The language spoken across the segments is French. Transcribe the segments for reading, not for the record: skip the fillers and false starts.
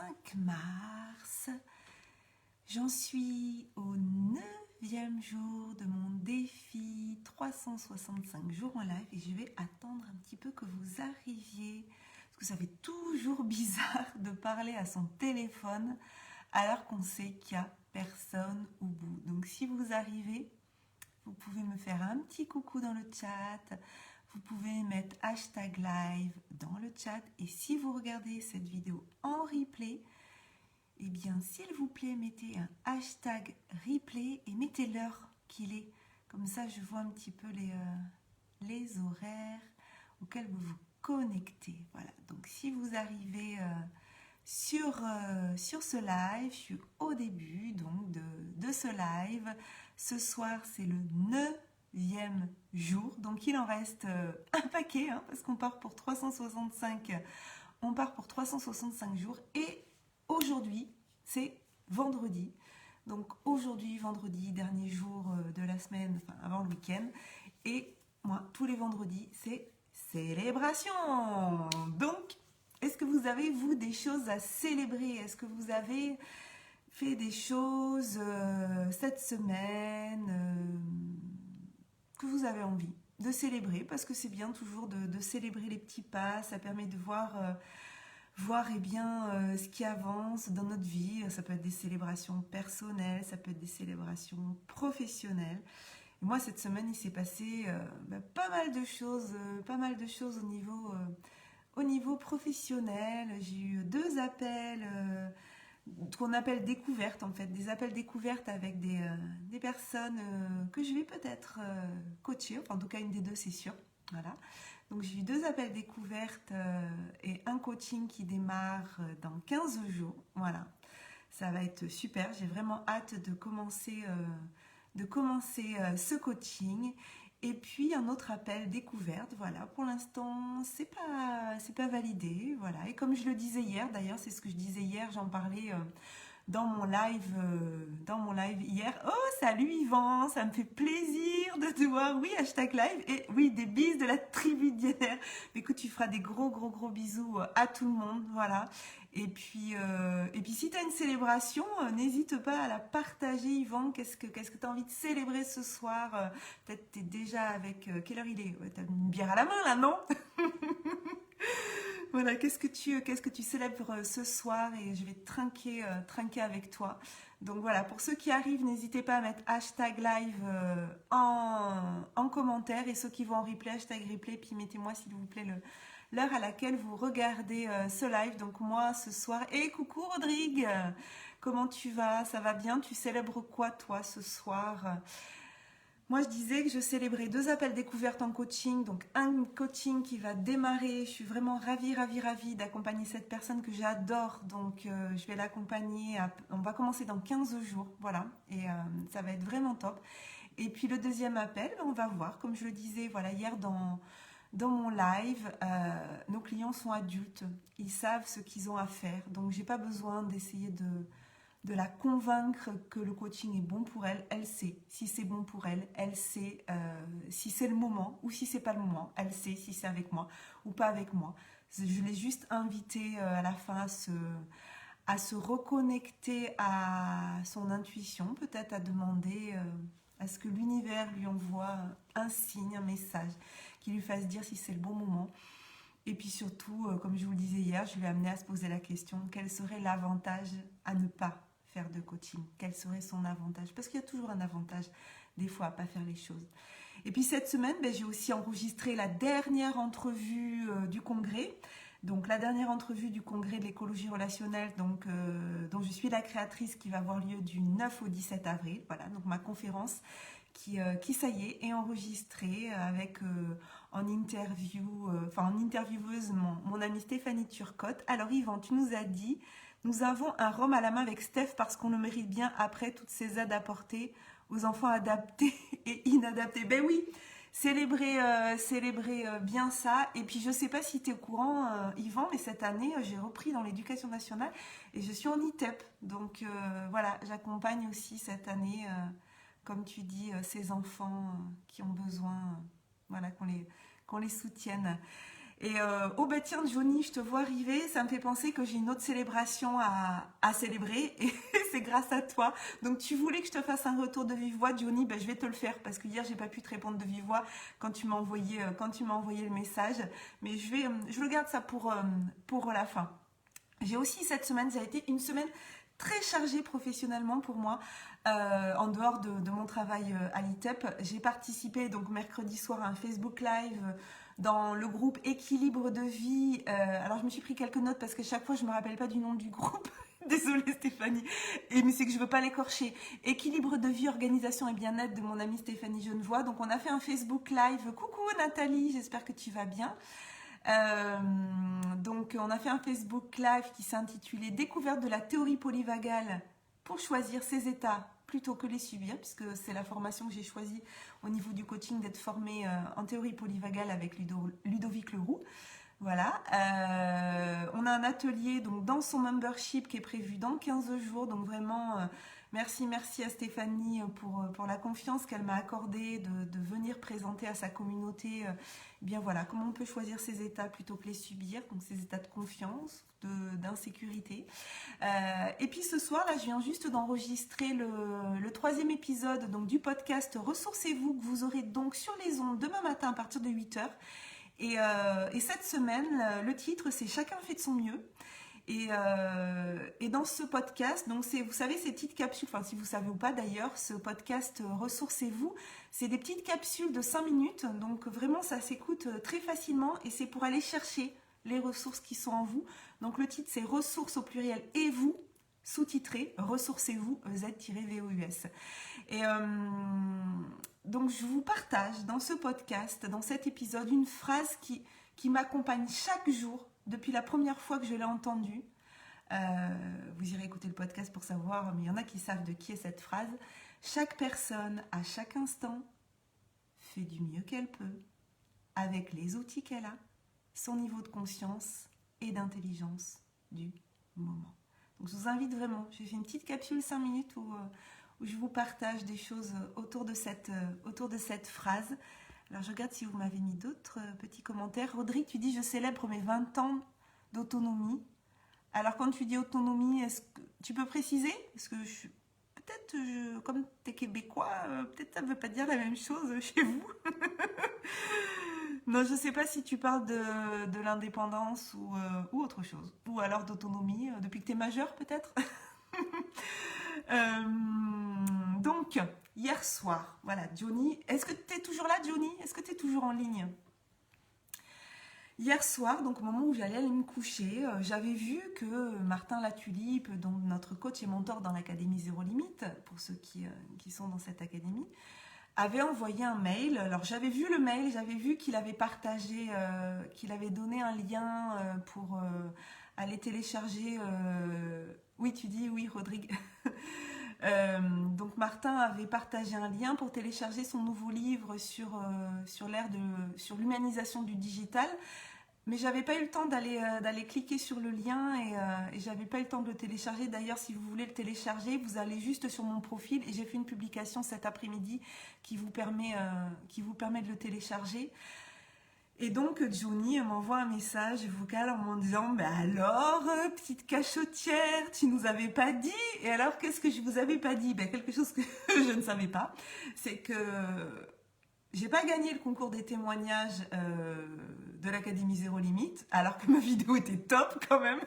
5 mars. J'en suis au 9e jour de mon défi 365 jours en live et je vais attendre un petit peu que vous arriviez parce que ça fait toujours bizarre de parler à son téléphone alors qu'on sait qu'il n'y a personne au bout. Donc si vous arrivez, vous pouvez me faire un petit coucou dans le chat. Vous pouvez mettre hashtag live dans le chat. Et si vous regardez cette vidéo en replay, eh bien, s'il vous plaît, mettez un hashtag replay et mettez l'heure qu'il est. Comme ça, je vois un petit peu les horaires auxquels vous vous connectez. Voilà. Donc, si vous arrivez sur ce live, je suis au début donc de ce live. Ce soir, c'est le 9e jour, donc il en reste un paquet, hein, parce qu'on part pour 365, jours, et aujourd'hui, c'est vendredi, donc aujourd'hui, vendredi, dernier jour de la semaine, enfin avant le week-end, et moi, tous les vendredis, c'est célébration, donc est-ce que vous avez, vous, des choses à célébrer? Est-ce que vous avez fait des choses cette semaine que vous avez envie de célébrer? Parce que c'est bien toujours de célébrer les petits pas, ça permet de voir eh bien, ce qui avance dans notre vie. Ça peut être des célébrations personnelles, ça peut être des célébrations professionnelles. Et moi, cette semaine, il s'est passé pas mal de choses au niveau professionnel. J'ai eu 2 appels qu'on appelle découvertes, en fait, des appels découvertes avec des personnes que je vais peut-être coacher, enfin en tout cas une des deux c'est sûr, voilà. Donc j'ai eu 2 appels découvertes et un coaching qui démarre dans 15 jours, voilà. Ça va être super, j'ai vraiment hâte de commencer ce coaching. Et puis un autre appel découverte, voilà, pour l'instant c'est pas validé, voilà. Et comme je le disais hier, d'ailleurs c'est ce que je disais hier, j'en parlais dans mon live hier. Oh, salut Yvan, ça me fait plaisir de te voir. Oui, hashtag live. Et oui, des bises de la tribu Diener. Écoute, tu feras des gros bisous à tout le monde, voilà. Et puis si tu as une célébration, n'hésite pas à la partager, Yvan. Qu'est-ce que tu as envie de célébrer ce soir? Peut-être tu es déjà avec... quelle heure il est? Ouais, tu as une bière à la main, là, non? Voilà, qu'est-ce que tu célèbres ce soir? Et je vais trinquer avec toi. Donc voilà, pour ceux qui arrivent, n'hésitez pas à mettre hashtag live en commentaire. Et ceux qui vont en replay, hashtag replay. Puis mettez-moi s'il vous plaît l'heure à laquelle vous regardez ce live. Donc moi ce soir. Et coucou Rodrigue, comment tu vas? Ça va bien? Tu célèbres quoi toi ce soir? Moi, je disais que je célébrais 2 appels découvertes en coaching, donc un coaching qui va démarrer. Je suis vraiment ravie d'accompagner cette personne que j'adore. Donc, je vais l'accompagner. On va commencer dans 15 jours, voilà, et ça va être vraiment top. Et puis le deuxième appel, on va voir, comme je le disais, voilà, hier dans mon live, nos clients sont adultes, ils savent ce qu'ils ont à faire. Donc, j'ai pas besoin d'essayer de la convaincre que le coaching est bon pour elle. Elle sait si c'est bon pour elle, elle sait si c'est le moment ou si c'est pas le moment, elle sait si c'est avec moi ou pas avec moi. Je l'ai juste invitée à la fin à se reconnecter à son intuition, peut-être à demander à ce que l'univers lui envoie un signe, un message qui lui fasse dire si c'est le bon moment. Et puis surtout, comme je vous le disais hier, je lui ai amené à se poser la question, quel serait l'avantage à ne pas faire de coaching? Quel serait son avantage? Parce qu'il y a toujours un avantage, des fois, à ne pas faire les choses. Et puis cette semaine, j'ai aussi enregistré la dernière entrevue du congrès. Donc la dernière entrevue du congrès de l'écologie relationnelle, donc, dont je suis la créatrice, qui va avoir lieu du 9 au 17 avril. Voilà, donc ma conférence qui ça y est enregistrée avec en intervieweuse mon amie Stéphanie Turcotte. Alors Yvan, tu nous as dit, nous avons un rhum à la main avec Steph parce qu'on le mérite bien après toutes ces aides apportées aux enfants adaptés et inadaptés. Ben oui, célébrer bien ça. Et puis je sais pas si tu es au courant, Yvan, mais cette année j'ai repris dans l'éducation nationale et je suis en ITEP. Donc voilà, j'accompagne aussi cette année, comme tu dis, ces enfants qui ont besoin, voilà, qu'on les soutienne. Et oh bah tiens Johnny, je te vois arriver, ça me fait penser que j'ai une autre célébration à célébrer et c'est grâce à toi. Donc tu voulais que je te fasse un retour de vive voix, Johnny, bah, je vais te le faire parce que hier j'ai pas pu te répondre de vive voix quand tu m'as envoyé le message. Mais je le garde ça pour la fin. J'ai aussi cette semaine, ça a été une semaine très chargée professionnellement pour moi. En dehors de mon travail à l'ITEP, j'ai participé donc mercredi soir à un Facebook Live dans le groupe Équilibre de vie. Alors je me suis pris quelques notes parce que chaque fois je me rappelle pas du nom du groupe. Désolée Stéphanie, mais c'est que je veux pas l'écorcher. Équilibre de vie, organisation et bien-être de mon amie Stéphanie Genevoix. Donc on a fait un Facebook Live. Coucou Nathalie, j'espère que tu vas bien. Donc on a fait un Facebook Live qui s'intitulait Découverte de la théorie polyvagale pour choisir ses états plutôt que les subir, puisque c'est la formation que j'ai choisie au niveau du coaching d'être formée en théorie polyvagale avec Ludovic Leroux. Voilà, on a un atelier donc dans son membership qui est prévu dans 15 jours, donc vraiment merci à Stéphanie pour la confiance qu'elle m'a accordée de venir présenter à sa communauté bien voilà, comment on peut choisir ses états plutôt que les subir, donc ces états de confiance, d'insécurité. Et puis ce soir, là, je viens juste d'enregistrer le 3e épisode donc, du podcast Ressourcez-vous, que vous aurez donc sur les ondes demain matin à partir de 8h. Et cette semaine, le titre, c'est Chacun fait de son mieux. Et dans ce podcast, donc vous savez, ces petites capsules, enfin si vous savez ou pas d'ailleurs, ce podcast Ressourcez-vous, c'est des petites capsules de 5 minutes, donc vraiment ça s'écoute très facilement et c'est pour aller chercher les ressources qui sont en vous. Donc le titre c'est Ressources au pluriel et vous, sous-titré Ressourcez-vous, Z-VOUS. Et donc je vous partage dans ce podcast, dans cet épisode, une phrase qui m'accompagne chaque jour depuis la première fois que je l'ai entendue. Vous irez écouter le podcast pour savoir, mais il y en a qui savent de qui est cette phrase. Chaque personne, à chaque instant, fait du mieux qu'elle peut, avec les outils qu'elle a, son niveau de conscience et d'intelligence du moment. Donc je vous invite vraiment, j'ai fait une petite capsule 5 minutes où je vous partage des choses autour de cette phrase. Alors je regarde si vous m'avez mis d'autres petits commentaires. Rodrigue, tu dis je célèbre mes 20 ans d'autonomie. Alors quand tu dis autonomie, est-ce que tu peux préciser? Est-ce que comme tu es québécois, peut-être ça ne veut pas dire la même chose chez vous. Non, je ne sais pas si tu parles de l'indépendance ou autre chose. Ou alors d'autonomie, depuis que tu es majeur peut-être. Donc, hier soir, voilà, Johnny, est-ce que tu es toujours là, Johnny? Est-ce que tu es toujours en ligne? Hier soir, donc au moment où j'allais aller me coucher, j'avais vu que Martin Latulipe, donc notre coach et mentor dans l'Académie Zéro Limite, pour ceux qui sont dans cette académie, avait envoyé un mail. Alors j'avais vu le mail, j'avais vu qu'il avait partagé, qu'il avait donné un lien pour aller télécharger. Oui, tu dis oui, Rodrigue. Donc Martin avait partagé un lien pour télécharger son nouveau livre sur l'humanisation du digital. Mais j'avais pas eu le temps d'aller cliquer sur le lien et j'avais pas eu le temps de le télécharger. D'ailleurs, si vous voulez le télécharger, vous allez juste sur mon profil et j'ai fait une publication cet après-midi qui vous permet de le télécharger. Et donc Johnny m'envoie un message vocal en me disant « alors, petite cachotière, tu nous avais pas dit ?» Et alors, qu'est-ce que je vous avais pas dit? Quelque chose que je ne savais pas, c'est que j'ai pas gagné le concours des témoignages de l'Académie Zéro Limite, alors que ma vidéo était top quand même.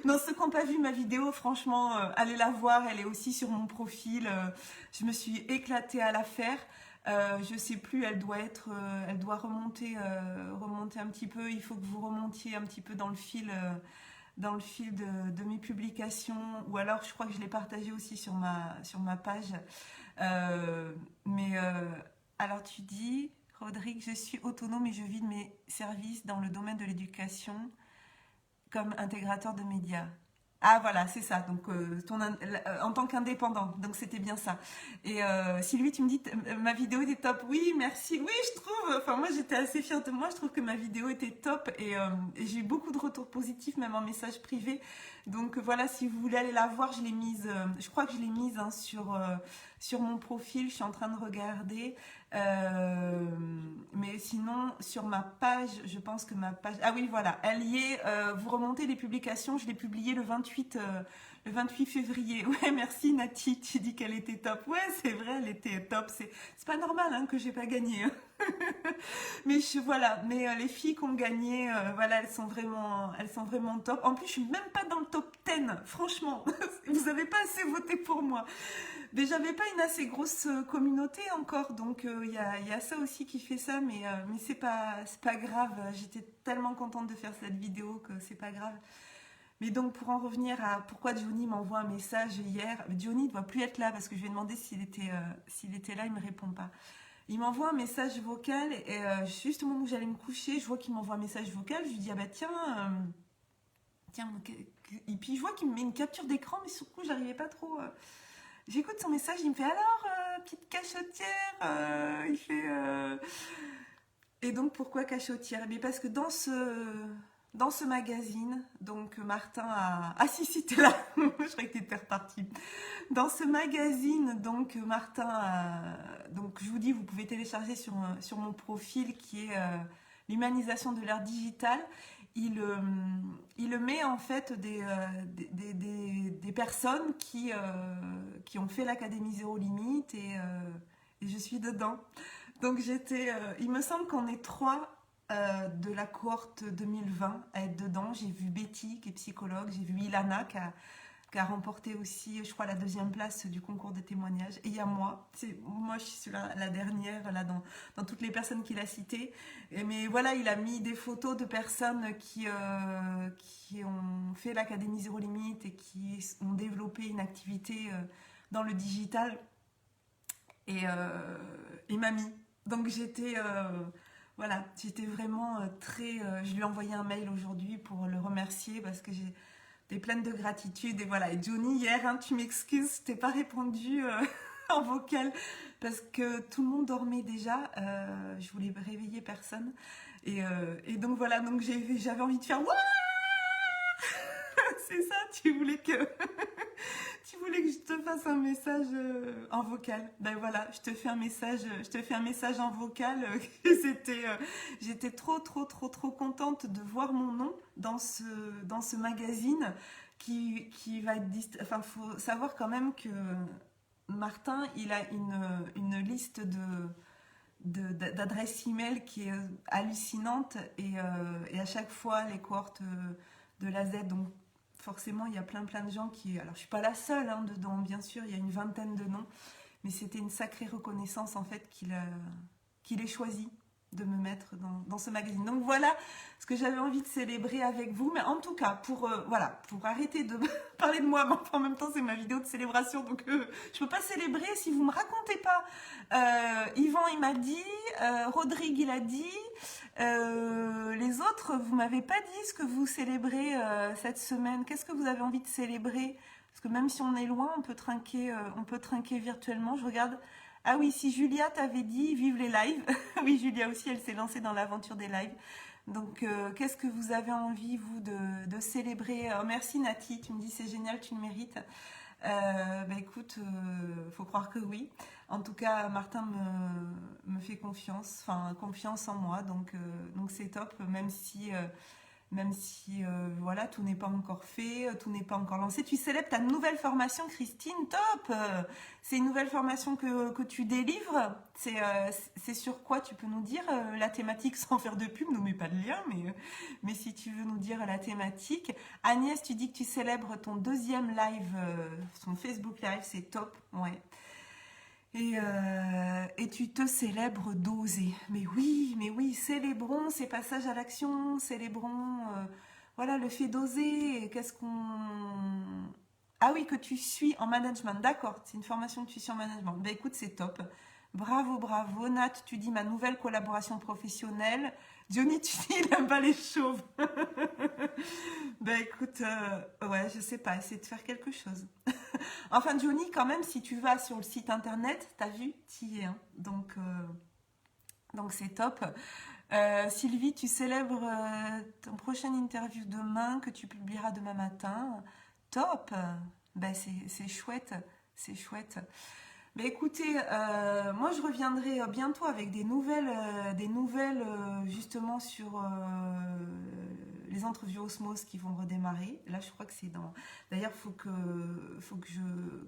Non, ceux qui n'ont pas vu ma vidéo, franchement, allez la voir, elle est aussi sur mon profil. Je me suis éclatée à la faire. Je sais plus, elle doit remonter un petit peu. Il faut que vous remontiez un petit peu dans le fil de mes publications, ou alors je crois que je l'ai partagé aussi sur ma page. Alors tu dis, Rodrigue, je suis autonome et je vis de mes services dans le domaine de l'éducation comme intégrateur de médias. Ah voilà, c'est ça. Donc en tant qu'indépendant, donc c'était bien ça. Et Sylvie, tu me dis ma vidéo était top. Oui, merci. Oui, je trouve. Enfin moi j'étais assez fière de moi. Je trouve que ma vidéo était top et j'ai eu beaucoup de retours positifs, même en message privé. Donc voilà, si vous voulez aller la voir, je l'ai mise. Je crois que je l'ai mise hein, sur mon profil. Je suis en train de regarder. Euh, mais sinon, sur ma page, je pense que ma page... Ah oui, voilà, elle y est. Vous remontez les publications, je l'ai publiée le 28 février. Ouais, merci Nati, tu dis qu'elle était top. Ouais, c'est vrai, elle était top. C'est pas normal hein, que j'ai pas gagné. Hein. Mais voilà, mais les filles qui ont gagné, voilà, elles sont vraiment top. En plus, je suis même pas dans le top 10, franchement. Vous avez pas assez voté pour moi. Mais j'avais pas une assez grosse communauté encore, donc il y a ça aussi qui fait ça, mais c'est pas grave. J'étais tellement contente de faire cette vidéo que c'est pas grave. Mais donc pour en revenir à pourquoi Johnny m'envoie un message hier, Johnny ne doit plus être là parce que je lui ai demandé s'il était là, il me répond pas. Il m'envoie un message vocal et juste au moment où j'allais me coucher, je vois qu'il m'envoie un message vocal, je lui dis ah bah tiens, et puis je vois qu'il me met une capture d'écran, mais sur le coup j'arrivais pas trop. J'écoute son message, il me fait alors, petite cachotière, il fait. Et donc pourquoi cachotière? Eh bien parce que dans ce magazine, donc Martin a. Ah si, si, t'es là, je croyais que t'étais reparti. Dans ce magazine, donc Martin a. Donc je vous dis, vous pouvez télécharger sur mon profil qui est l'humanisation de l'ère digitale. Il, euh, il met en fait des personnes qui ont fait l'Académie Zéro Limite et je suis dedans. Donc il me semble qu'on est trois de la cohorte 2020 à être dedans. J'ai vu Betty qui est psychologue, j'ai vu Ilana qui a remporté aussi, je crois, la deuxième place du concours de témoignages. Et il y a moi. Moi, je suis la dernière là dans toutes les personnes qu'il a citées. Mais voilà, il a mis des photos de personnes qui ont fait l'Académie Zéro Limite et qui ont développé une activité dans le digital. Et il m'a mis. Donc voilà, j'étais vraiment très. Je lui ai envoyé un mail aujourd'hui pour le remercier parce que j'étais pleine de gratitude. Et voilà, et Johnny, hier, hein, tu m'excuses, je t'ai pas répondu en vocal parce que tout le monde dormait déjà. Je voulais réveiller personne. Et donc voilà, donc j'avais envie de faire Wouah. C'est ça, tu voulais que je te fasse un message en vocal. Ben voilà, je te fais un message en vocal. J'étais trop contente de voir mon nom dans ce magazine qui va être enfin, faut savoir quand même que Martin, il a une liste d'adresses email qui est hallucinante et à chaque fois les cohortes de la Z, donc forcément il y a plein de gens qui... Alors je suis pas la seule hein, dedans, bien sûr, il y a une vingtaine de noms, mais c'était une sacrée reconnaissance en fait qu'il ait choisi de me mettre dans ce magazine. Donc voilà ce que j'avais envie de célébrer avec vous. Mais en tout cas, voilà, pour arrêter de parler de moi, mais en même temps c'est ma vidéo de célébration, donc je peux pas célébrer si vous me racontez pas. Yvan il m'a dit, Rodrigue il a dit, les autres vous m'avez pas dit ce que vous célébrez cette semaine. Qu'est-ce que vous avez envie de célébrer? Parce que même si on est loin, on peut trinquer virtuellement. Je regarde. Ah oui, si Julia t'avait dit vive les lives. Oui, Julia aussi, elle s'est lancée dans l'aventure des lives. Donc, qu'est-ce que vous avez envie, vous, de célébrer? Merci Nati, tu me dis c'est génial, tu le mérites. Bah écoute, faut croire que oui. En tout cas, Martin me fait confiance, enfin confiance en moi, donc c'est top, même si voilà, tout n'est pas encore fait, tout n'est pas encore lancé. Tu célèbres ta nouvelle formation, Christine, top. C'est une nouvelle formation que tu délivres. C'est sur quoi tu peux nous dire la thématique sans faire de pub, ne mets pas de lien, mais si tu veux nous dire la thématique. Agnès, tu dis que tu célèbres ton deuxième live, son Facebook live, c'est top, ouais. Et tu te célèbres d'oser. Mais oui, célébrons ces passages à l'action, célébrons voilà, le fait d'oser. Qu'est-ce qu'on... Ah oui, que tu suis en management, d'accord, c'est une formation que tu suis en management. Ben écoute, c'est top. Bravo, bravo. Nat, tu dis ma nouvelle collaboration professionnelle. Johnny, tu dis il n'aime pas les chauves. Ben écoute, ouais, je sais pas, essayer de faire quelque chose. Enfin, Johnny, quand même, si tu vas sur le site internet, t'as vu, t'y es, hein. Donc c'est top. Sylvie, tu célèbres ton prochaine interview demain que tu publieras demain matin. Top. Ben c'est chouette, c'est chouette. Mais écoutez, moi je reviendrai bientôt avec des nouvelles justement sur les entrevues Osmose qui vont redémarrer. Là, je crois que c'est dans. D'ailleurs, faut que je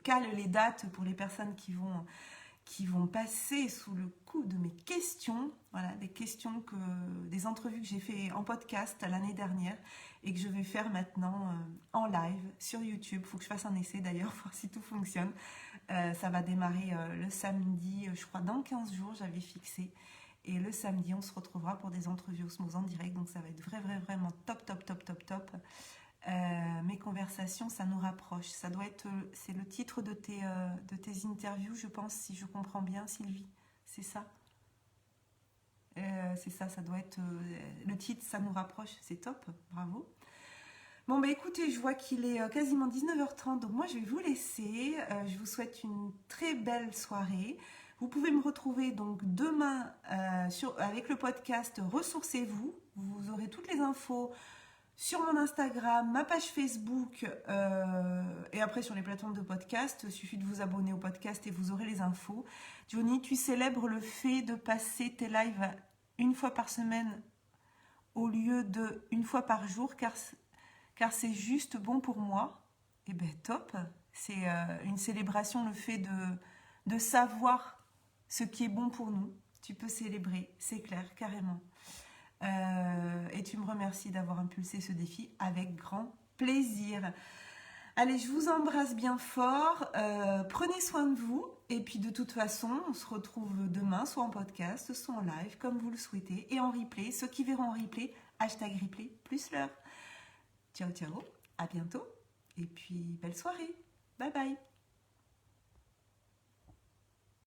cale les dates pour les personnes qui vont passer sous le coup de mes questions. Voilà, des entrevues que j'ai fait en podcast l'année dernière et que je vais faire maintenant en live sur YouTube. Il faut que je fasse un essai d'ailleurs, voir si tout fonctionne. Ça va démarrer le samedi, je crois dans 15 jours, j'avais fixé. Et le samedi, on se retrouvera pour des entrevues Osmose en direct. Donc ça va être vraiment top, top, top, top, top. Mes conversations, ça nous rapproche. Ça doit être, c'est le titre de tes interviews, je pense, si je comprends bien, Sylvie. C'est ça. C'est ça, ça doit être le titre, ça nous rapproche. C'est top, bravo. Bon, bah écoutez, je vois qu'il est quasiment 19h30, donc moi je vais vous laisser. Je vous souhaite une très belle soirée. Vous pouvez me retrouver donc demain avec le podcast Ressourcez-vous. Vous aurez toutes les infos sur mon Instagram, ma page Facebook et après sur les plateformes de podcast. Il suffit de vous abonner au podcast et vous aurez les infos. Johnny, tu célèbres le fait de passer tes lives une fois par semaine au lieu de une fois par jour car c'est juste bon pour moi. Eh bien, top. C'est une célébration, le fait de savoir ce qui est bon pour nous. Tu peux célébrer, c'est clair, carrément. Et tu me remercies d'avoir impulsé ce défi avec grand plaisir. Allez, je vous embrasse bien fort. Prenez soin de vous. Et puis de toute façon, on se retrouve demain, soit en podcast, soit en live, comme vous le souhaitez, et en replay. Ceux qui verront en replay, #replay plus l'heure. Ciao, ciao, à bientôt, et puis belle soirée, bye bye.